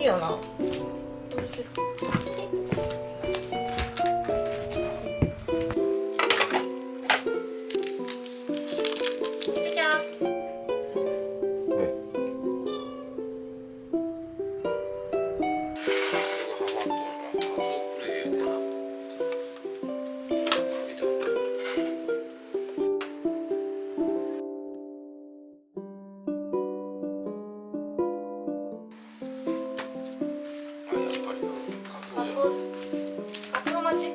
いよな。カツオ待ち。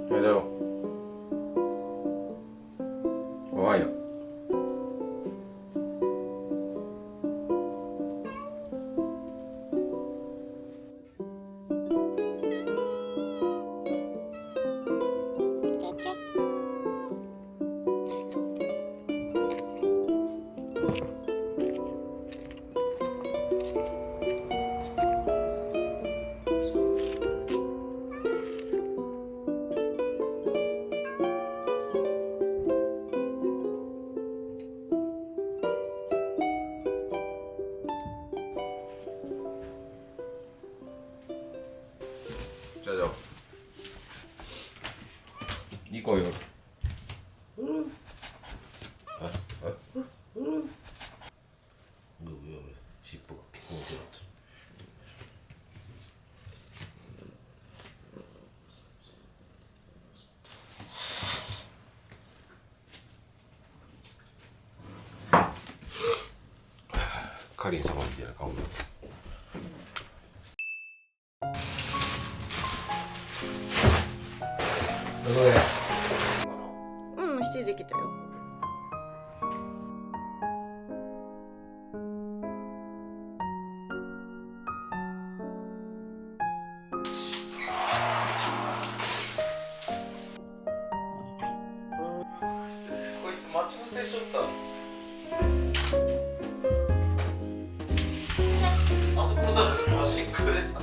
あれだろおはよう。じゃあ行こうよ。尻尾がピコンってなってる。かりん様みたいな顔になってる。うん、7時できたよ。こいつ待ち伏せしとった。あそこのマシンクでさ。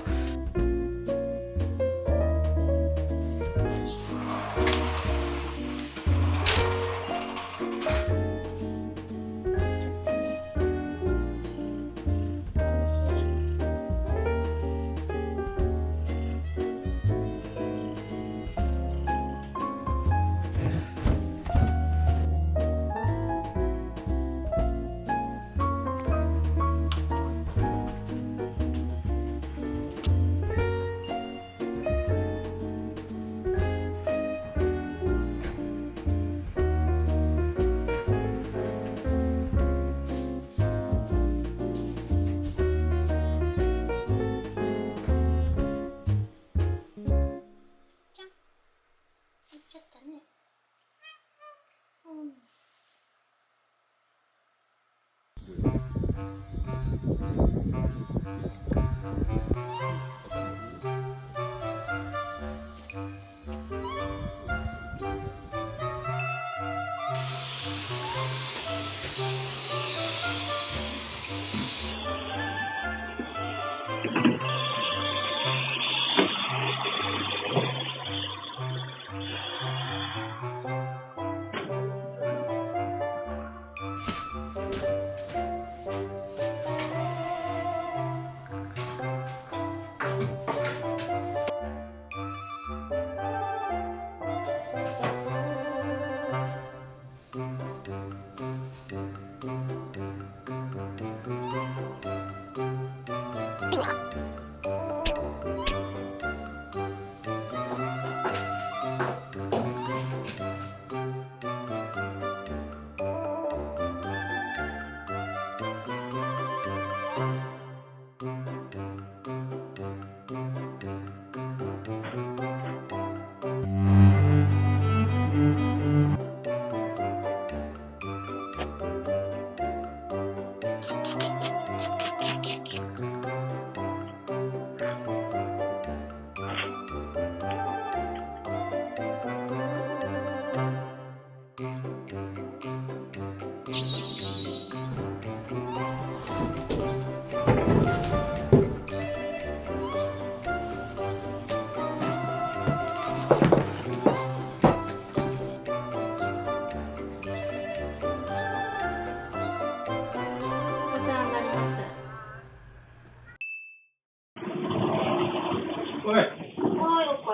おか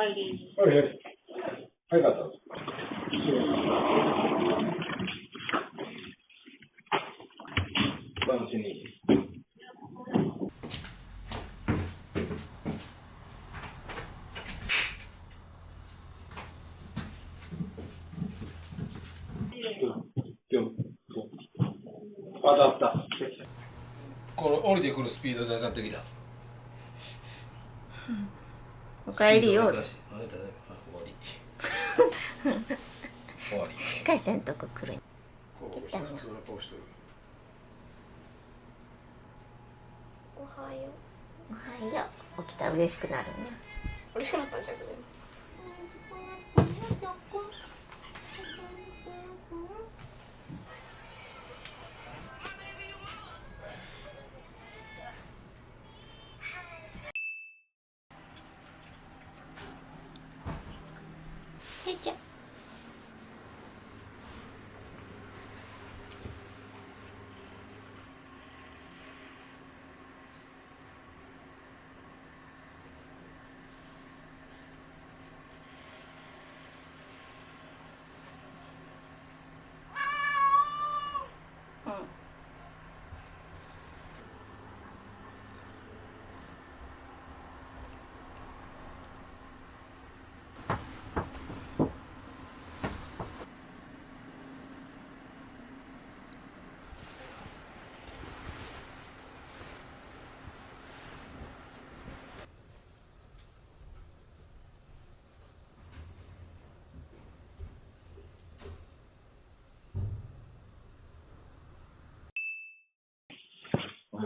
えり。早かった。お楽しみに。当たった。この降りてくるスピードで上がってきた。おかえりよ。あなただめ。終わり。終わり。海鮮とこ来る。こう普通の顔してる。おはよおはよう。起きたら嬉しくなるね。う。嬉しくなったんじゃけど。ちゃちゃ。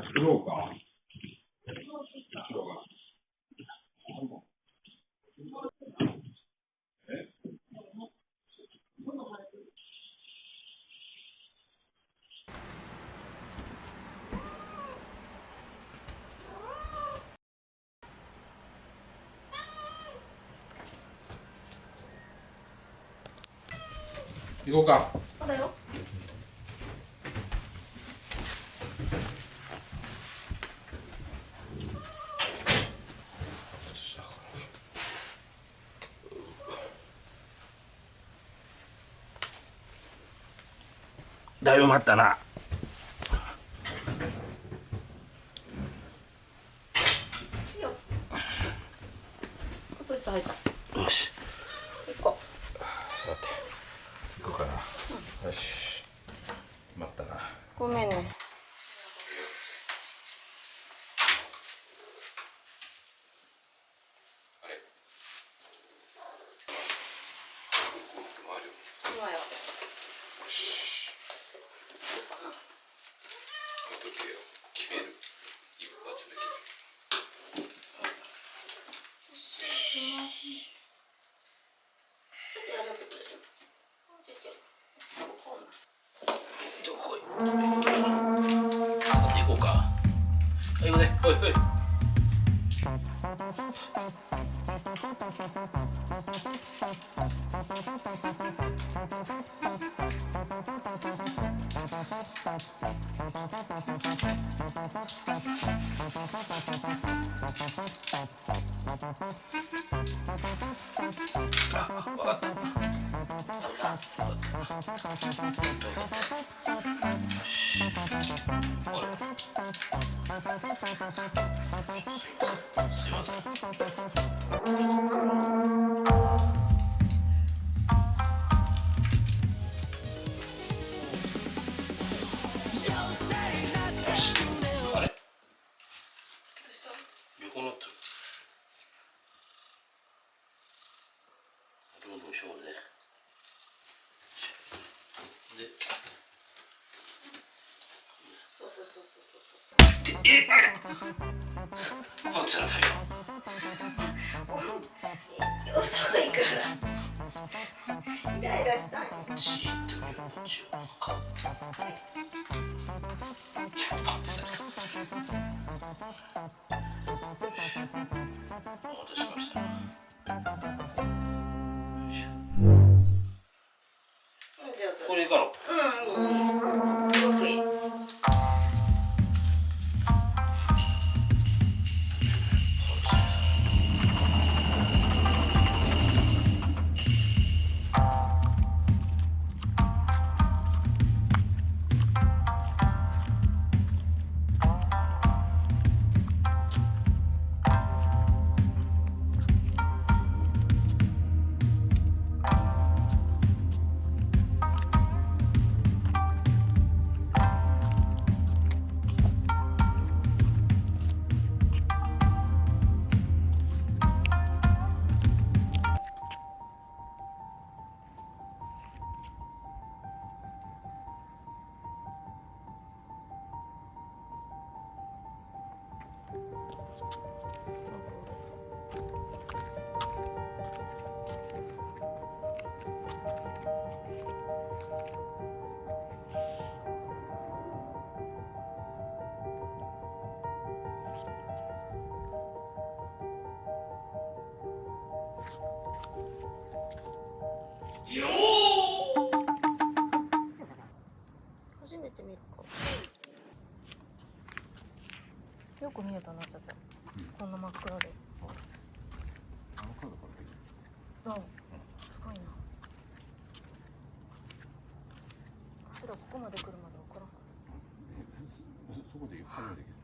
作ろうか。行こうか。そうだよ。だいぶ待ったな。いいよ。靴下履いた。よし。行こさて、行こうかな。よし。待ったな。ごめんね。あれ。今よ。よし。時計を決める。一発で決める。ちょっとやってくれる。ちょっと。こうな。どこへ。行こうか。行こうね。おいおい。あれ横乗ってる。どんどんしようね。で、そうそうそうそうそうそう。こっちらだよ。遅いから。イライラしたんよ。じーっと見よう、こっちを。お待たせしました。よいしょ。上手。これいいかろ。うん、すごくいい。よったな、ちゃちゃ。こんな真っ暗で。あのカードからできる。すごいな。私らここまで来るまで分からん。そこで作業できる。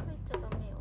入っちゃダメよ。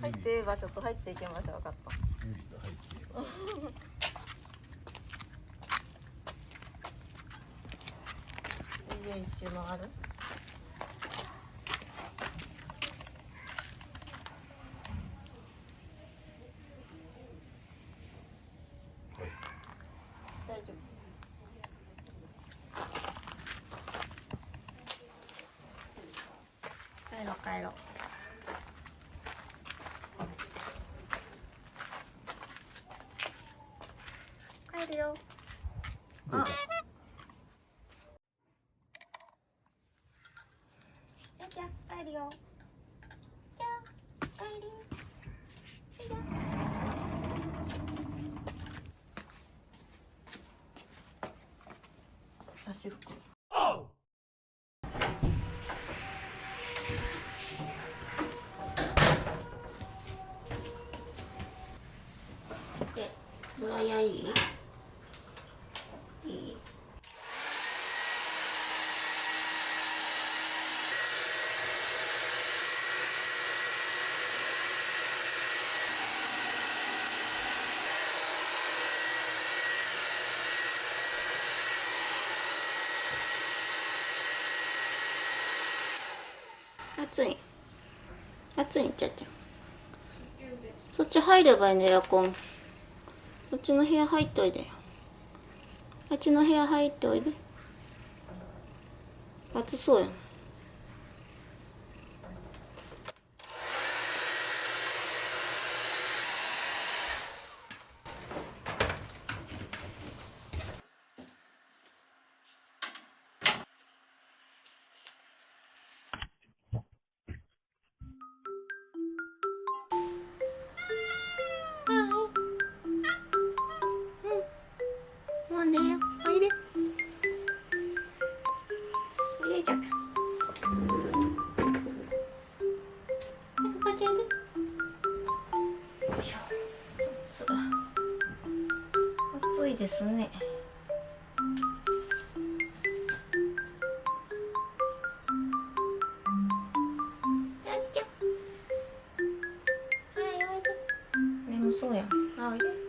入っていい場所と入っちゃいけん場所分かった。唯一入っていいわ。家一周回る。大丈夫。帰ろう帰ろう。帰るよ。あ。じゃあ帰るよ。じゃあ帰り。じゃあ。私服。で、ドライヤーいい？いい？暑い？暑いんちゃちゃ。そっち入ればいいね、エアコン。そっちの部屋入っといでよ。あっちの部屋入っておいで。暑そうやん。暑いですね。はい、おいで。眠そうやん。あ、おいで。